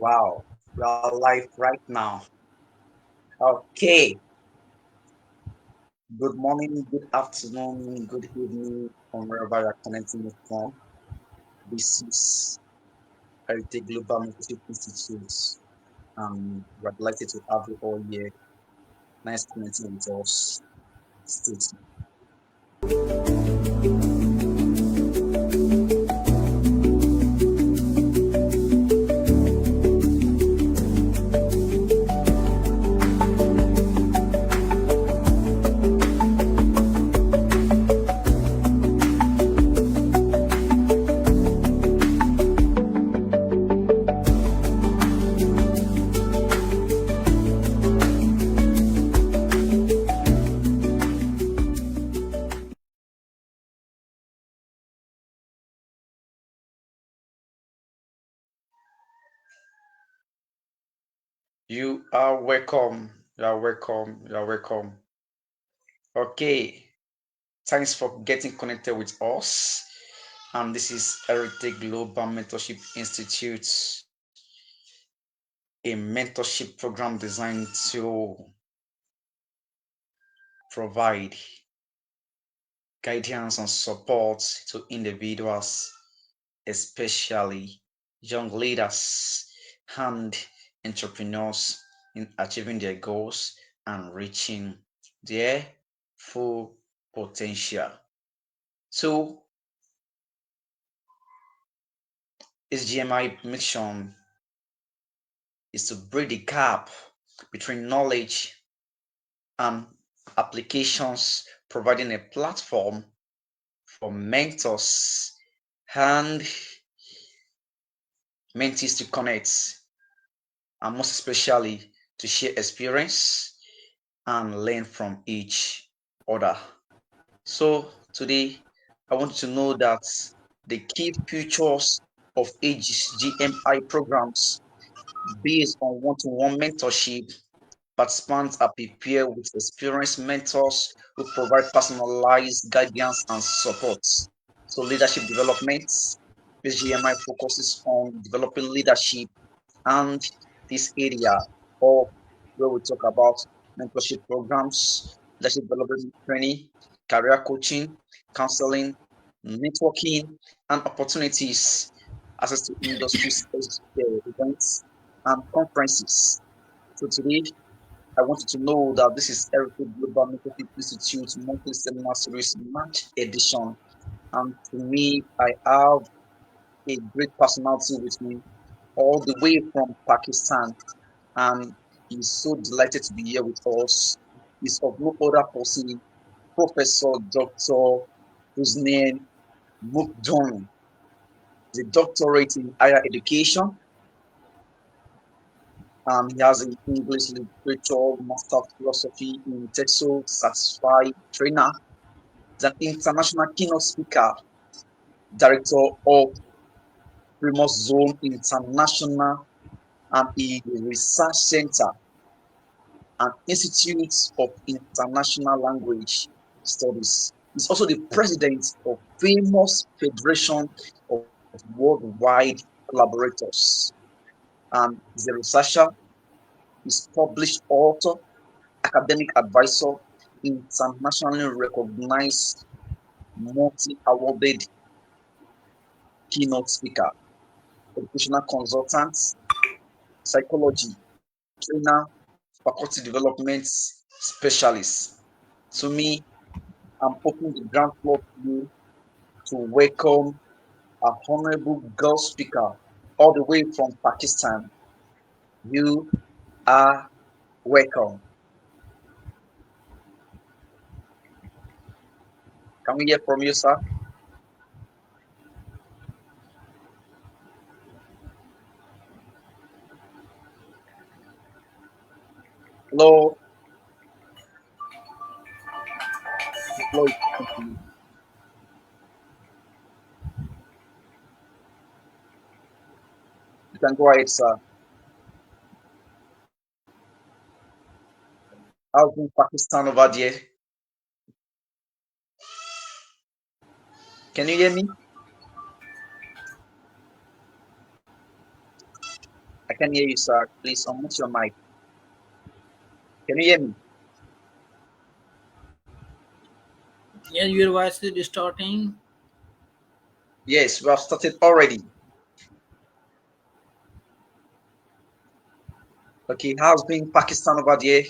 Wow, we are live right now. Okay, good morning, good afternoon, good evening, from wherever you're connecting me from. This is Heritage Global Mentorship Institute. We're delighted to have you all here. Nice connecting with us. Stay tuned. You are welcome. You are welcome. You are welcome. Okay, thanks for getting connected with us. This is Heritage Global Mentorship Institute, a mentorship program designed to provide guidance and support to individuals, especially young leaders and entrepreneurs in achieving their goals and reaching their full potential. So, its GMI mission is to bridge the gap between knowledge and applications, providing a platform for mentors and mentees to connect, and most especially to share experience and learn from each other. So today, I want you to know that the key features of HGMI programs based on one-to-one mentorship. Participants are prepared with experienced mentors who provide personalized guidance and support. So leadership development, HGMI focuses on developing leadership and this area of where we talk about mentorship programs, leadership development training, career coaching, counseling, networking, and opportunities, access to industry events and conferences. So today, I want you to know that this is Heritage Global Mentorship Institute monthly seminar series March edition. And to me, I have a great personality with me all the way from Pakistan, and he's so delighted to be here with us. He's of no other person, Professor Dr. Husnain Mukhdoom, the doctorate in higher education. He has an English literature, Master of Philosophy in Texas, certified trainer. He's an international keynote speaker, director of Primus Zone International and a research center and Institute of International Language Studies. He's also the president of famous Federation of Worldwide Collaborators. He's a researcher, he's published author, academic advisor, internationally recognized, multi-awarded keynote speaker, educational consultant, psychology trainer, faculty development specialist. To me, I'm opening the ground floor to you to welcome a honorable girl speaker all the way from Pakistan. You are welcome. Can we hear from you, sir? Hello, the floor is open to you. You can go ahead, sir. How's in Pakistan over there? Can you hear me? can hear you, sir. Please unmute your mic. Can you hear me? Yeah, your voice is distorting. Yes, we have started already. Okay, how's being Pakistan over there?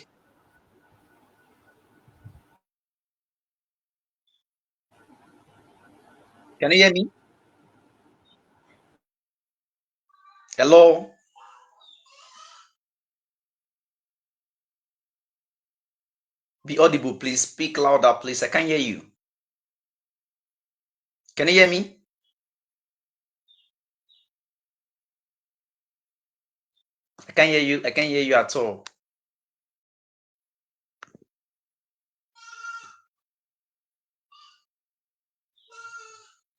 Can you hear me? Hello? Be audible, please. Speak louder, please. I can't hear you. Can you hear me? I can't hear you. I can't hear you at all.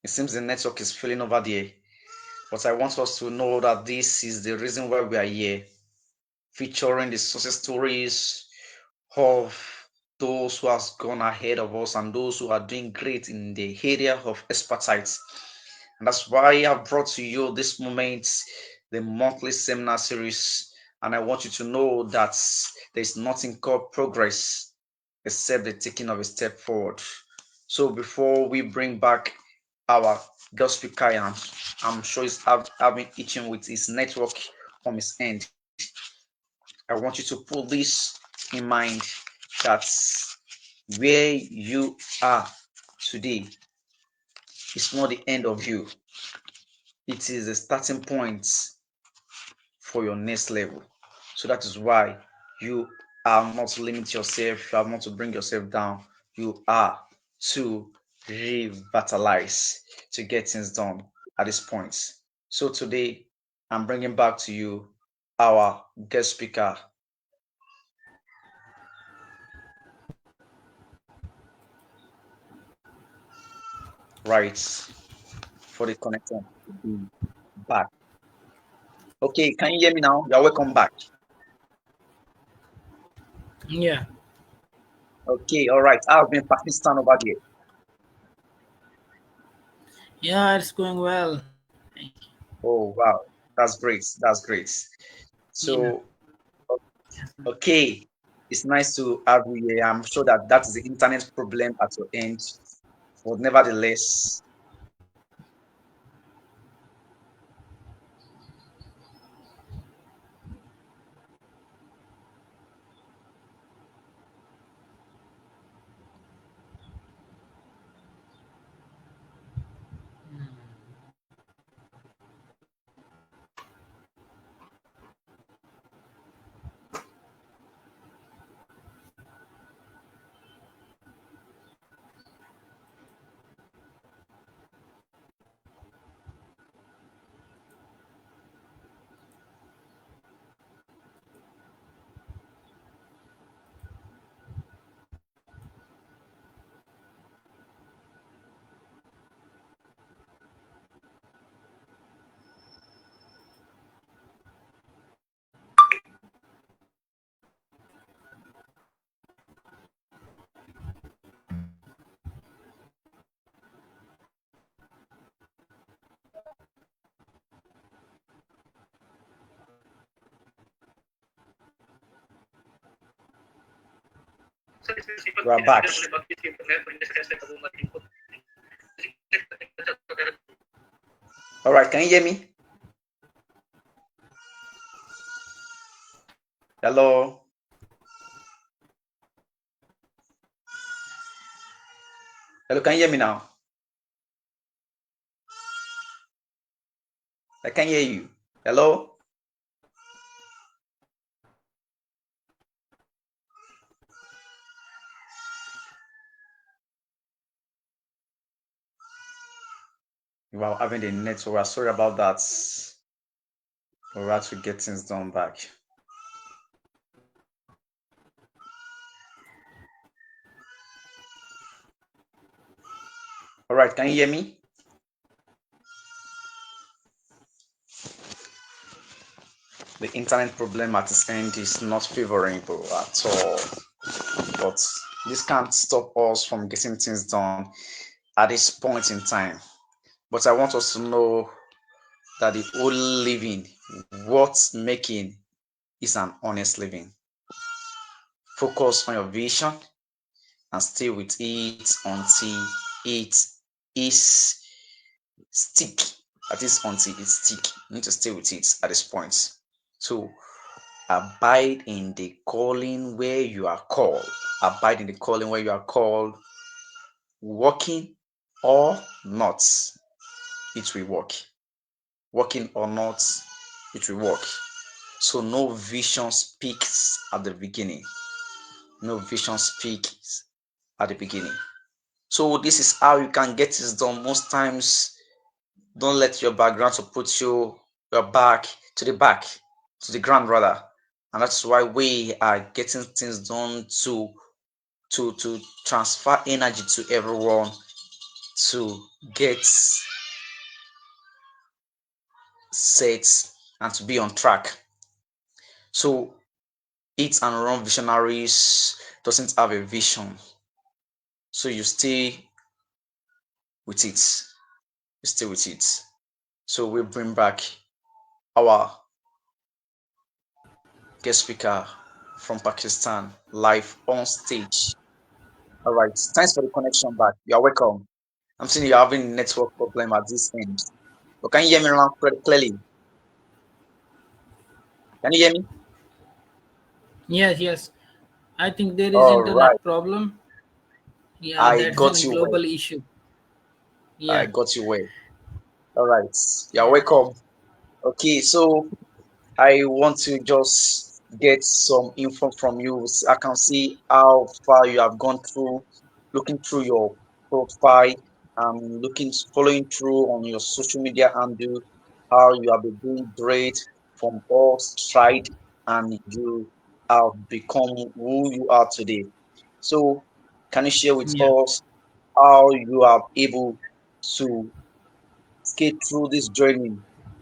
It seems the network is failing over there. But I want us to know that this is the reason why we are here, featuring the success stories of those who has gone ahead of us and those who are doing great in the area of expertise. And that's why I've brought to you this moment the monthly seminar series. And I want you to know that there's nothing called progress except the taking of a step forward. So before we bring back our guest speaker, I'm sure he's having itching with his network from his end. I want you to put this in mind that where you are today is not the end of you. It is a starting point for your next level. So that is why you are not to limit yourself, you are not to bring yourself down. You are to revitalize, to get things done at this point. So today, I'm bringing back to you our guest speaker, right, for the connection to be back. Okay, can you hear me now? You're welcome back. Yeah, Okay, all right. I've been Pakistan over there. yeah, it's going well. Oh, wow. That's great. That's great. Yeah, So, okay, it's nice to have you here. I'm sure that that is the internet problem at your end, but nevertheless, we are back. All right, can you hear me? Hello? Hello, can you hear me now? I can hear you. Hello? We are having the net, so we're sorry about that. We're about to get things done back. All right, can you hear me? The internet problem at its end is not favorable at all, but this can't stop us from getting things done at this point in time. But I want us to know that the whole living What's making is an honest living. Focus on your vision and stay with it until it is stick. That is until it stick. You need to stay with it at this point. So abide in the calling where you are called. Abide in the calling where you are called. Working or not, it will work. Working or not, it will work. So no vision speaks at the beginning. No vision speaks at the beginning. So this is how you can get this done. Most times, don't let your background to put your back to the back, to the ground rather. And that's why we are getting things done to transfer energy to everyone to get set and to be on track. So it and run visionaries doesn't have a vision. So you stay with it. You stay with it. So we bring back our guest speaker from Pakistan live on stage. All right. Thanks for the connection back. You're welcome. I'm seeing you're having a network problem at this end. But can you hear me now clearly? Can you hear me? Yes, yes. I think there is All right. internet problem. Yeah, I that's a got you well. global issue. I Yeah. got you well. All right. You're Yeah. welcome. Okay. So I want to just get some info from you. I can see how far you have gone through, looking through your profile, following through on your social media handle, how you have been doing great from all stride, and you have become who you are today. So, can you share with Yeah. us how you are able to skate through this journey,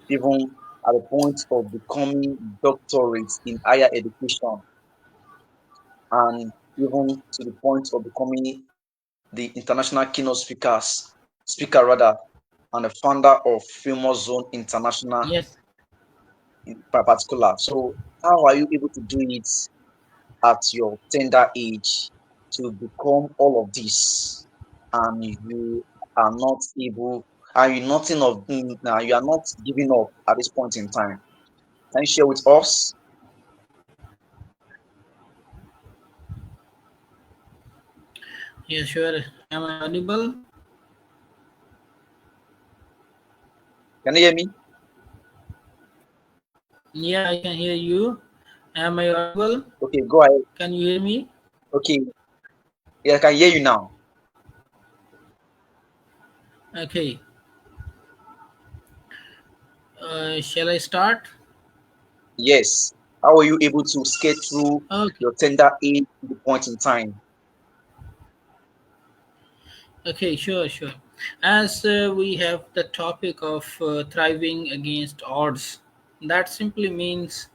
even at the point of becoming doctorates in higher education, and even to the point of becoming the international keynote speaker rather, and the founder of Famous Zone International Yes. in particular. So, how are you able to do it at your tender age to become all of this, and you are not able, and you nothing of, you are not giving up at this point in time? Can you share with us? Yeah, sure. Am I audible? Can you hear me? Yeah, I can hear you. Am I audible? Okay, go ahead. Can you hear me? Okay, yeah, I can hear you now. Okay. Shall I start? Yes. How are you able to skate through Okay. your tender age to the point in time? Okay, sure, sure. As we have the topic of thriving against odds, that simply means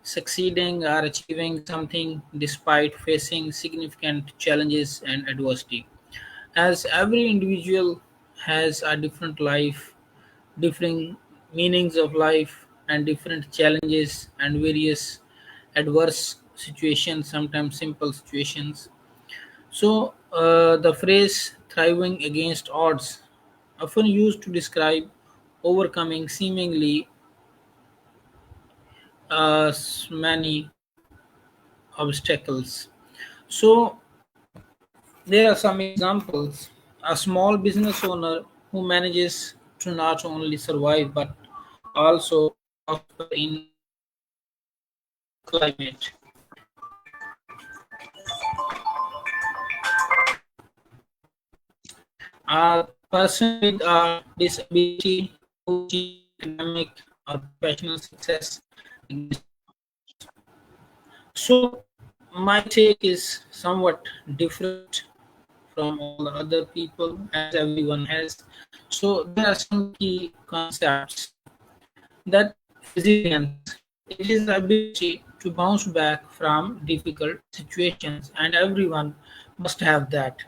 succeeding or achieving something despite facing significant challenges and adversity. As every individual has a different life, differing meanings of life, and different challenges and various adverse situations, sometimes simple situations. So, the phrase thriving against odds, often used to describe overcoming seemingly many obstacles. So, there are some examples. A small business owner who manages to not only survive but also prosper in a challenging climate. A person with a disability who achieves academic or professional success against odds. So, my take is somewhat different from all the other people, as everyone has. So, there are some key concepts that resilience. It is the ability to bounce back from difficult situations, and everyone must have that.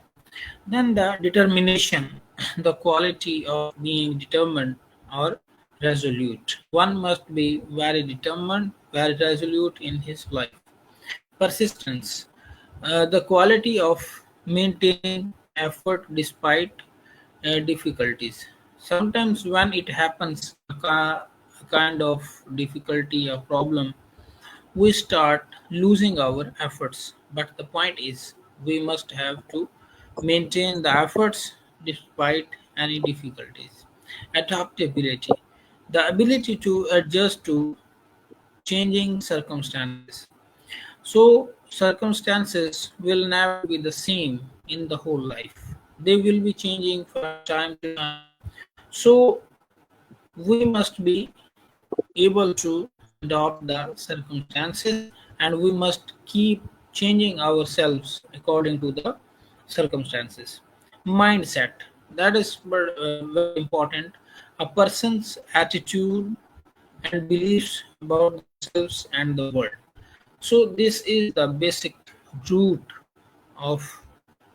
Then the determination, the quality of being determined or resolute. One must be very determined, very resolute in his life. Persistence, the quality of maintaining effort despite difficulties. Sometimes, when it happens, a kind of difficulty or problem, we start losing our efforts. But the point is, we must have to maintain the efforts despite any difficulties. Adaptability, the ability to adjust to changing circumstances. So, circumstances will never be the same in the whole life. They will be changing from time to time. So, we must be able to adopt the circumstances, and we must keep changing ourselves according to the circumstances. Mindset, that is very important. A person's attitude and beliefs about themselves and the world. So this is the basic root of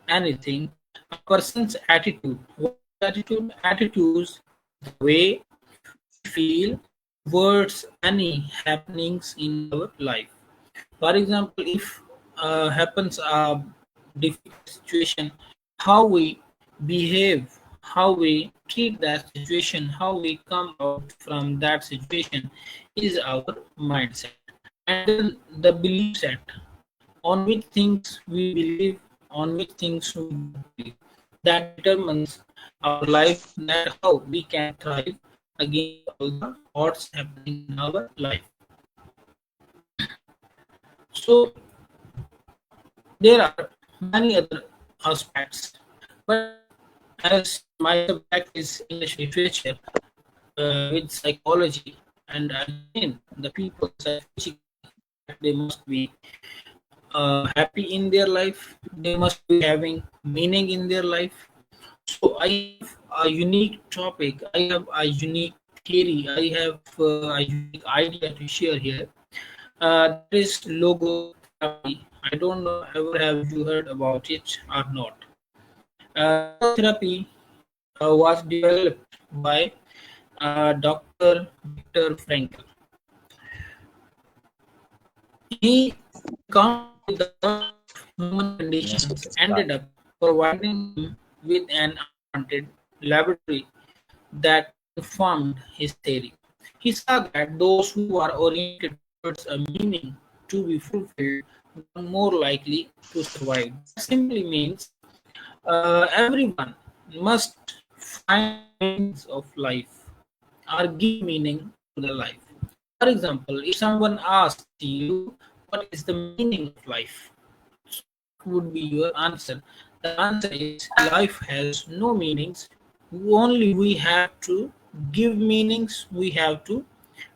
anything. A person's attitude. What is attitude? Attitudes is the way we feel towards any happenings in our life. For example, if happens a difficult situation, how we behave, how we treat that situation, how we come out from that situation is our mindset. And then the belief set, on which things we believe, on which things we don't believe. That determines our life, that how we can thrive against all the odds happening in our life. So there are many other aspects, but as my subject is English literature with psychology, and I train the people psychologically that they must be happy in their life, they must be having meaning in their life. So I have a unique topic, I have a unique theory, I have a unique idea to share here. That is logotherapy. I don't know ever have you heard about it or not. Logotherapy was developed by Dr. Viktor Frankl. He encountered with the worst of human Yes, conditions, yes, ended up providing him with an unwanted laboratory that confirmed his theory. He saw that those who are oriented towards a meaning to be fulfilled were more likely to survive. That simply means everyone must find the meanings of life or give meaning to the life. For example, if someone asks you, what is the meaning of life? So what would be your answer? The answer is life has no meanings. Only we have to give meanings, we have to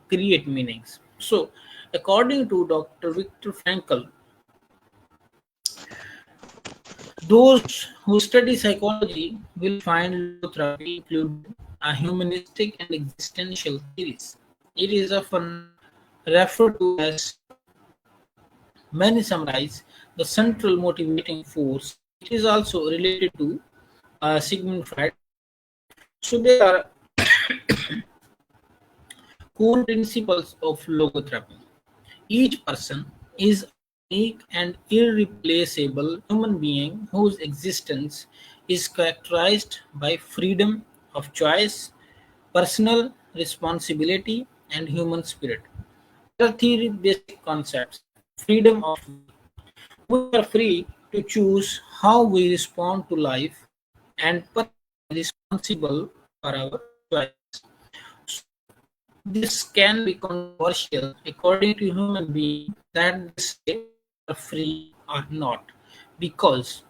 create meanings. So, according to Dr. Viktor Frankl, those who study psychology will find logotherapy included a humanistic and existential theories. It is often referred to as, many summarize, the central motivating force. It is also related to Sigmund Freud. So there are core principles of logotherapy. Each person is a unique and irreplaceable human being whose existence is characterized by freedom of choice, personal responsibility, and human spirit. There are three basic concepts. Freedom of will. We are free to choose how we respond to life and personally responsible for our choices. So this can be controversial according to human beings that they say we are free or not, because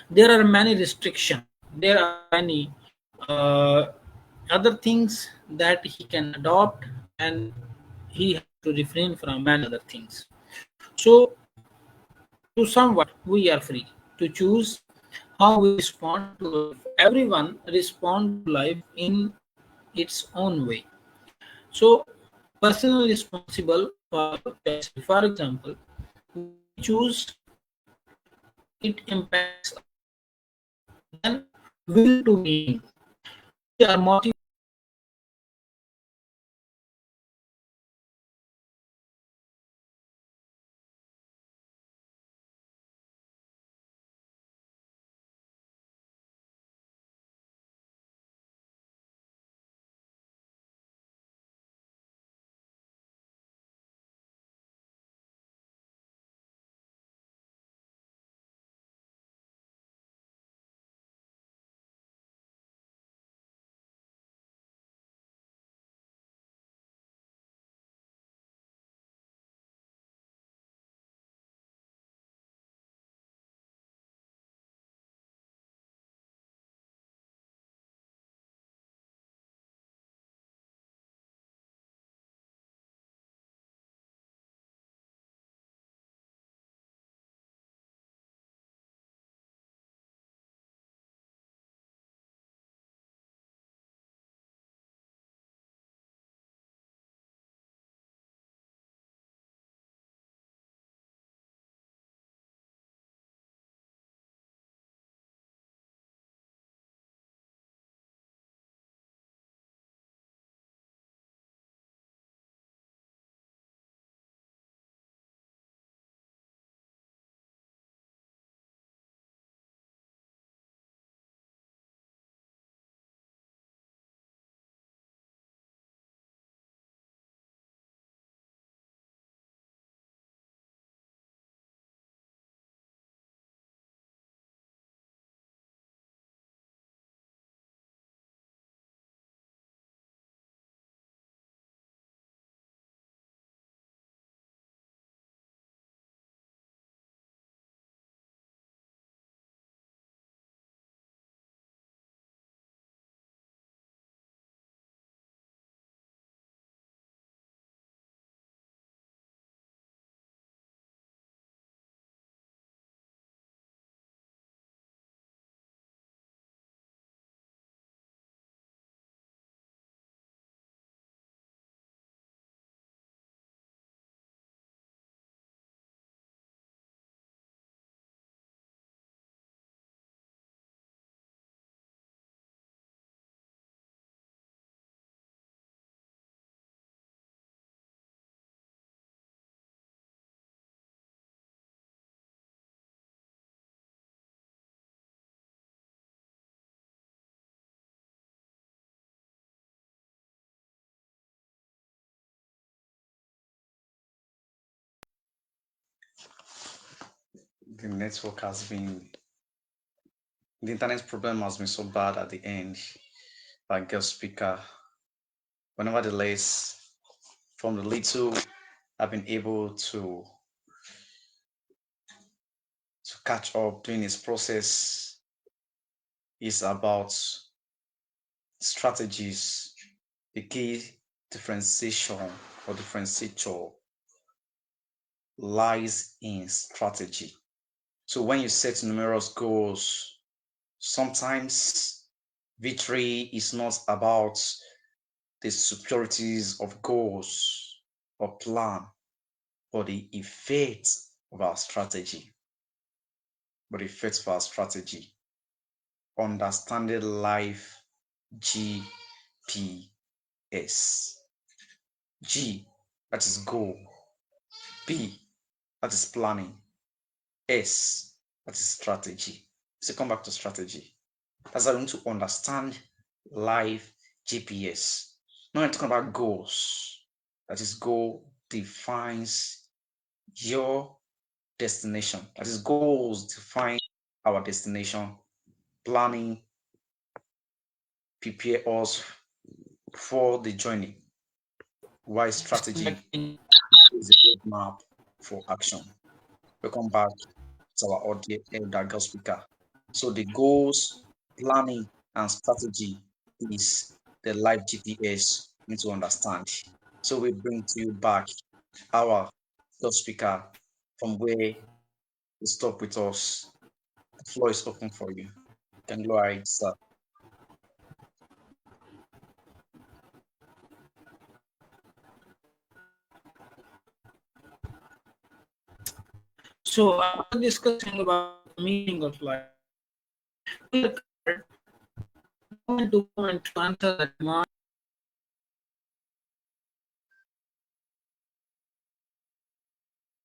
there are many restrictions, there are many uh, other things that he can adopt, and he has to refrain from many other things. So to somewhat we are free to choose how we respond to life. Everyone responds to life in its own way. So, personally responsible for our choices. For example, when we choose it impacts our life. Then, will to meaning. We are motivated The network has been, the internet problem has been so bad at the end by guest speaker. But nevertheless, from the little I've been able to catch up during this process is about strategies. The key differentiation or differentiator lies in strategy. So when you set numerous goals, sometimes victory is not about the superiorities of goals or plan, but the effect of our strategy. But the effect of our strategy. Understanding life GPS. G, that is goal. P, that is planning. S, that is strategy. So come back to strategy. That's how we need to understand life GPS. Now we're talking about goals. That is, goal defines your destination. That is, goals define our destination. Planning prepare us for the journey. Why strategy Exactly. is a roadmap for action. Welcome back to our audio elder girl speaker. So the goals, planning, and strategy is the life GPS you need to understand. So we bring to you back our girl speaker from where you stop with us. The floor is open for you. You can go ahead, sir. So after discussing about the meaning of life, we are covered moment to moment to answer that demand.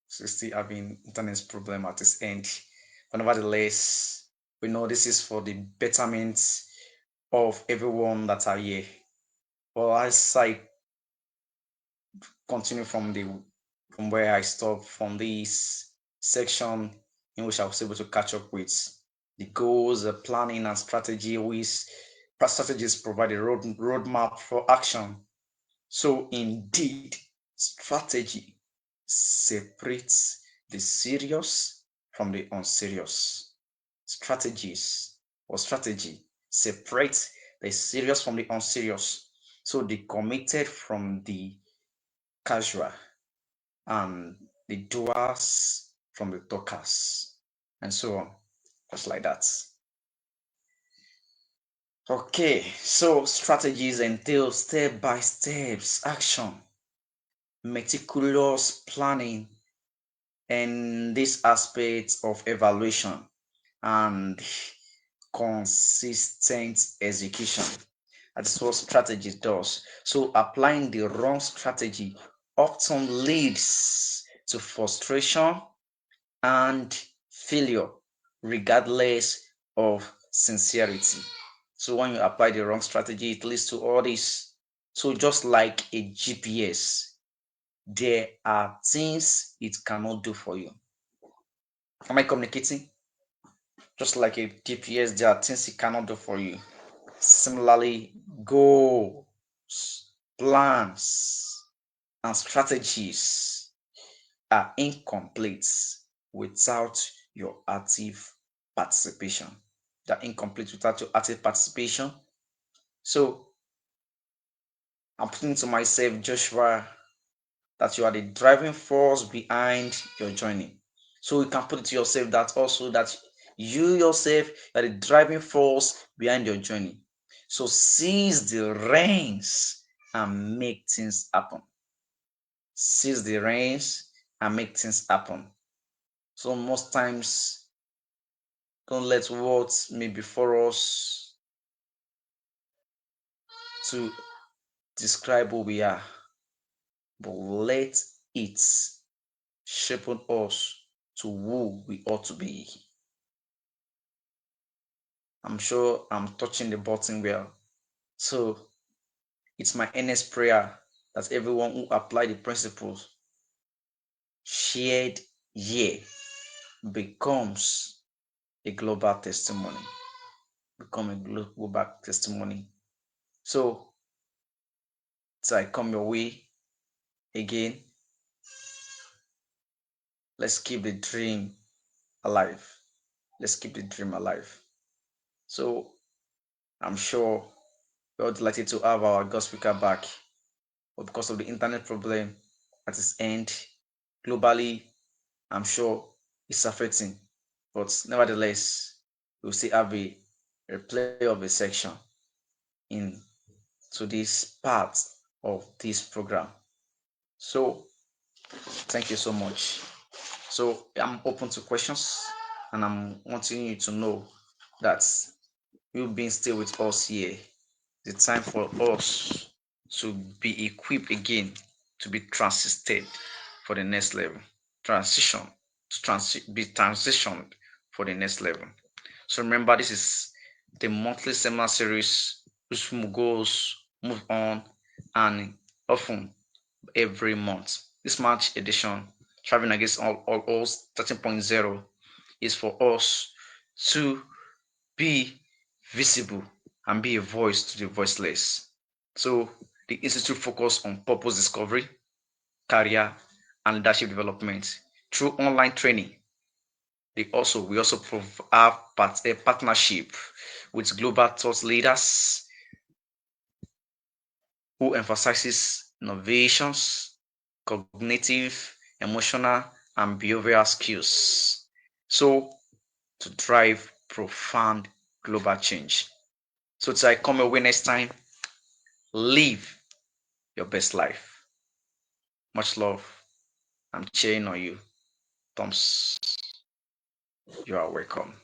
60 having internet problem at its end. But nevertheless, we know this is for the betterment of everyone that are here. Well, as I continue from where I stopped from this section in which I was able to catch up with the goals, the planning and strategy, which strategies provide a roadmap for action. So indeed, strategy separates the serious from the unserious. Strategies or strategy separates the serious from the unserious. So the committed from the casual, and the doers from the talkers, and so on, just like that. Okay, so strategies entail step by steps action, meticulous planning, and this aspect of evaluation and consistent execution. That's what strategy does. So applying the wrong strategy often leads to frustration and failure, regardless of sincerity. So when you apply the wrong strategy, it leads to all this. So just like a GPS, there are things it cannot do for you. Am I communicating? Just like a GPS, there are things it cannot do for you. Similarly, goals, plans, and strategies are incomplete without your active participation. They're incomplete without your active participation. So I'm putting to myself, Joshua, that you are the driving force behind your journey. So you can put it to yourself that also that you yourself are the driving force behind your journey. So seize the reins and make things happen. Seize the reins and make things happen. So most times, don't let what may before us to describe who we are, but let it shape us to who we ought to be. I'm sure I'm touching the button well. So it's my earnest prayer that everyone who apply the principles shared here becomes a global testimony. Become a global testimony. So, as I come your way again, let's keep the dream alive. Let's keep the dream alive. So, I'm sure we're all delighted to have our God speaker back, but because of the internet problem at its end, globally, I'm sure it's affecting. But nevertheless, we'll still have a play of a section in to this part of this program. So thank you so much. So I'm open to questions and I'm wanting you to know that you've been still with us here. The time for us to be equipped again, to be transisted for the next level. Transition be transitioned for the next level. So remember, this is the monthly seminar series which goes, move on, and often every month. This March edition, Traveling Against all odds 13.0, is for us to be visible and be a voice to the voiceless. So the Institute focus on purpose discovery, career, and leadership development through online training. We also have a partnership with global thought leaders who emphasizes innovations, cognitive, emotional, and behavioral skills. So to drive profound global change. So till I come away next time, live your best life. Much love. I'm cheering on you. Thumbs. You are welcome.